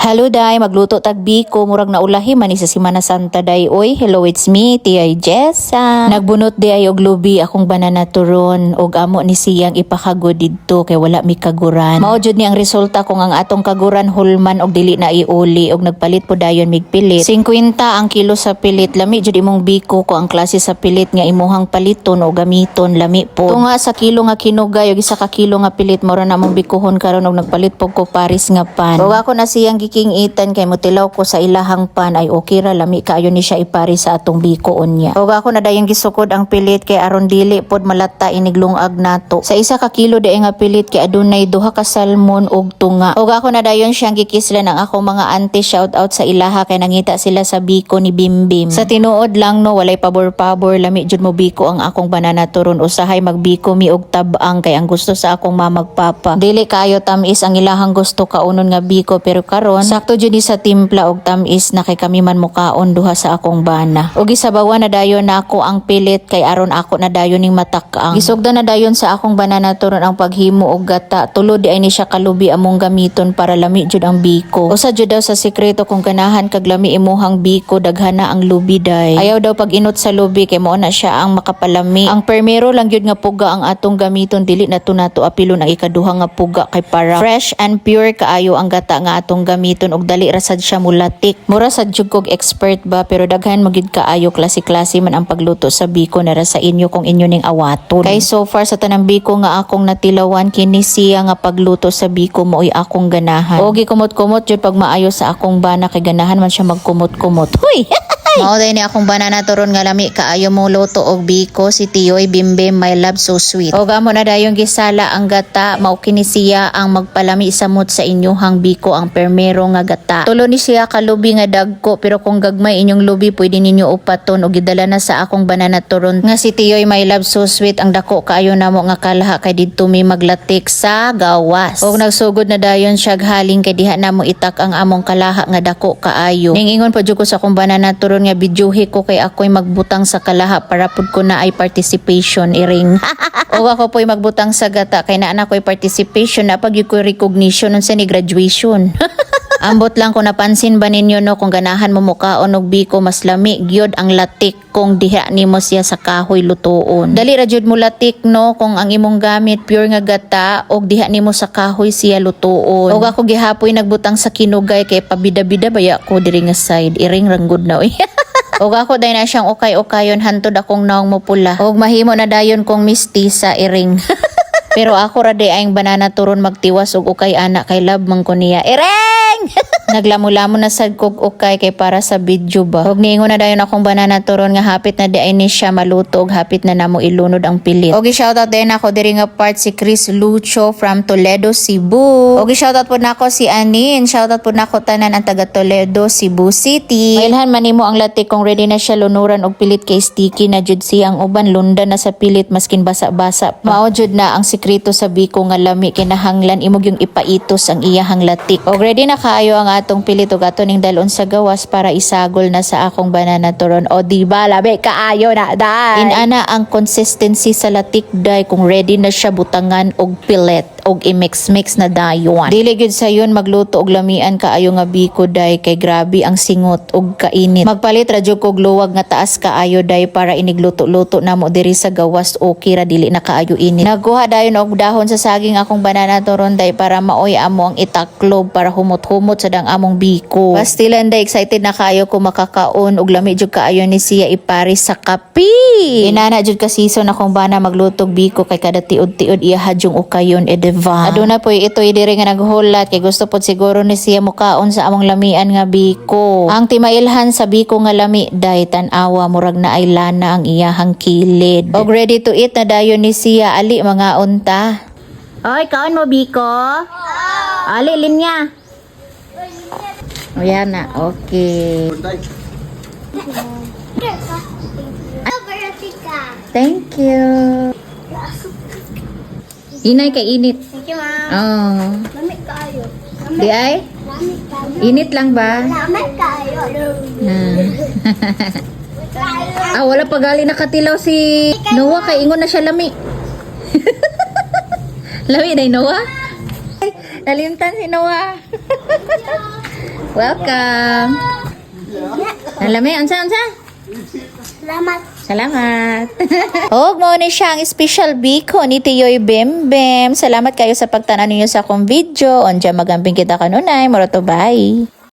Hello day, magluto tag biko, murag na ulahi man sa Semana Santa day. Oy, hello, it's me, Tia Jessa. Nagbunot di ay og lubi akong banana turon og amo ni siyang ipakago didto kay wala mi kaguran. Mao jud ni ang resulta kung ang atong kaguran hulman og dili na iuli og nagpalit po dayon mig pilit. 50 ang kilo sa pilit, lami jud imong biko ko ang klase sa pilit nga imuhang paliton o gamiton, lami po. Tunga sa kilo nga kinugay og isa ka kilo nga pilit mora na mong bikuhon karon og nagpalit po ko paris nga pan. Og ako na siyang king itan kay mutilaw ko sa ilahang pan ay okay ra lami kaayo ni siya ipari sa atong bikoon niya. Og ako na dayang gisukod ang pilit kay aron dili pod malata iniglungag nato. Sa isa ka kilo daay nga pilit kay adunay duha ka salmon og tunga. Og ako na dayon siyang gikislan ang akong mga auntie, shout out sa ilaha kay nangita sila sa biko ni Bimbim. Sa tinuod lang no walay pabor-pabor lami jud mo biko ang akong banana turon usahay magbiko mi og tabang kay ang gusto sa akong mamagpapa. Dili kayo tamis ang ilahang gusto kaunon nga biko pero karon sakto jud ni sa timpla og tamis na kay kami man mukaon duha sa akong bana. Og gisabawan na dayon na ako ang pilit kay aron ako na dayon ning matak-ang. Gisugdan na dayon sa akong banana turon ang paghimo og gata. Tulo di ay ni siya kalubi among gamiton para lami jud ang biko. Usa jud daw sa sekreto kung ganahan kag lami imuhang biko daghana ang lubi day. Ayaw daw pag inot sa lubi kay mao na siya ang makapalami. Ang permero lang jud nga puga ang atong gamiton dili na to nato apilon ang ikaduha nga puga kay para fresh and pure kaayo ang gata nga atong gamiton og dali ra sad siya mulatik. Mura sad jud kog expert ba pero daghan magid kaayo klase-klase man ang pagluto sa biko nara sa inyo kung inyo ning awaton. Kay so far sa tanang biko nga akong natilawan kini siya nga pagluto sa biko mo'y akong ganahan. Og gikumot-kumot jud pag maayo sa akong bana kay ganahan man siya magkumot-kumot. Huy! Mao day ni akong banana turon nga lami kaayo mo luto og biko si Tiyoy Bimbim, my love so sweet. Og amo na dayon gisala ang gata mao kini siya ang magpalami samot sa inyohang biko ang permero nga gata. Tulo ni siya kalubi nga dagko pero kung gagmay inyong lubi pwede ninyo upaton og gidala na sa akong banana turon nga si Tiyoy my love so sweet ang dako kaayo namo nga kalaha kay didto mi maglatik sa gawas. Og nagsugod na dayon siya haling kay diha namo itak ang among kalaha nga dako kaayo. Ning ingon pa jud ko sa akong banana turon nga videohi ko kay ako'y magbutang sa kalaha para pud ko na ay participation iring. O ako po'y magbutang sa gata kay naa na ko'y participation na pag ko recognition nun sa ni graduation. Ambot lang kung napansin ba ninyo no kung ganahan mo mukaon og biko mas lami gyud ang latik kung diha nimo siya sa kahoy lutuon. Dali ra jud mo latik no kung ang imong gamit pure nga gata og diha nimo sa kahoy siya lutuon. Og ako gihapoy nagbutang sa kinugay kay pabida-bida baya ko diri nga side iring ranggod na oy. Og ako day na siyang ukay-ukayon hantod akong naong mo pula. Og mahimo na dayon kong mistisa iring. Pero ako ra day aing banana turon magtiwas og ukay ana kay love man ko niya. Iring! Naglamo-lamo na sad kog ukay kay para sa video ba. Og niingon na dayon akong banana turon nga hapit na di ay ni siya maluto og hapit na namo ilunod ang pilit. Og i-shoutout din ako diri nga part si Chris Lucho from Toledo, Cebu. Og i-shoutout po nako si Anin. Shoutout po nako tanan ang taga Toledo, Cebu City. Mailhan man nimo ang latik kung ready na siya lunuran og pilit kay sticky na jud siya ang uban lunda na sa pilit maskin basa-basa pa. Mao jud na ang sekreto sa biko nga lami kinahanglan imog yung ipaitos ang iyahang latik. Og ready na kaayo ang atong pilit og ato ning dalon sa gawas para isagol na sa akong banana turon. O diba labi kaayo na day. Inana ang consistency sa latik day kung ready na siya butangan og pilit og i-mix-mix na dayon. Dili gyud sa yun magluto og lamian kaayo nga biko day kay grabe ang singot og kainit. Magpalit ra jud kog luwag nga taas kaayo day para inigluto-luto namo diri sa gawas okay ra dili na kaayo init. Nagkuha dayon og dahon sa saging akong banana turon day para maoy amo ang itaklob para humot-humot sa dang among biko. Pastilan day excited na kaayo ko makakaon og lami jud kaayo ni siya ipari sa kape. Inana jud ka season akong bana magluto og biko kay kada tiod-tiod iya hadyong ukayon diba? Aduna po ito diri nga naghulat kay gusto pod siguro ni siya mukaon sa among lamian nga biko. Ang timailhan sa biko nga lami day tan-awa murag na ay lana ang iyahang kilid. Og ready to eat na dayon ni siya ali mga unta. Oy, kaon mo biko? Ali linya. O yan na, okay. Thank you. Inay kay init. Thank you, ma'am. Oh. Lamig kayo. Di ay? Lamig kayo. Init lang ba? Lamig kayo. Wala pa gali nakatilaw si Noah kay ingon na siya lami. Lami na Noah? Nalimtan si Noah. Welcome. Alami, unsa? Salamat. Salamat. Og mo ni siya ang special biko ni Tiyoy Bembem. Salamat kayo sa pagtanan ninyo sa akong video. Onja magamping kita kanunay. Moroto bye.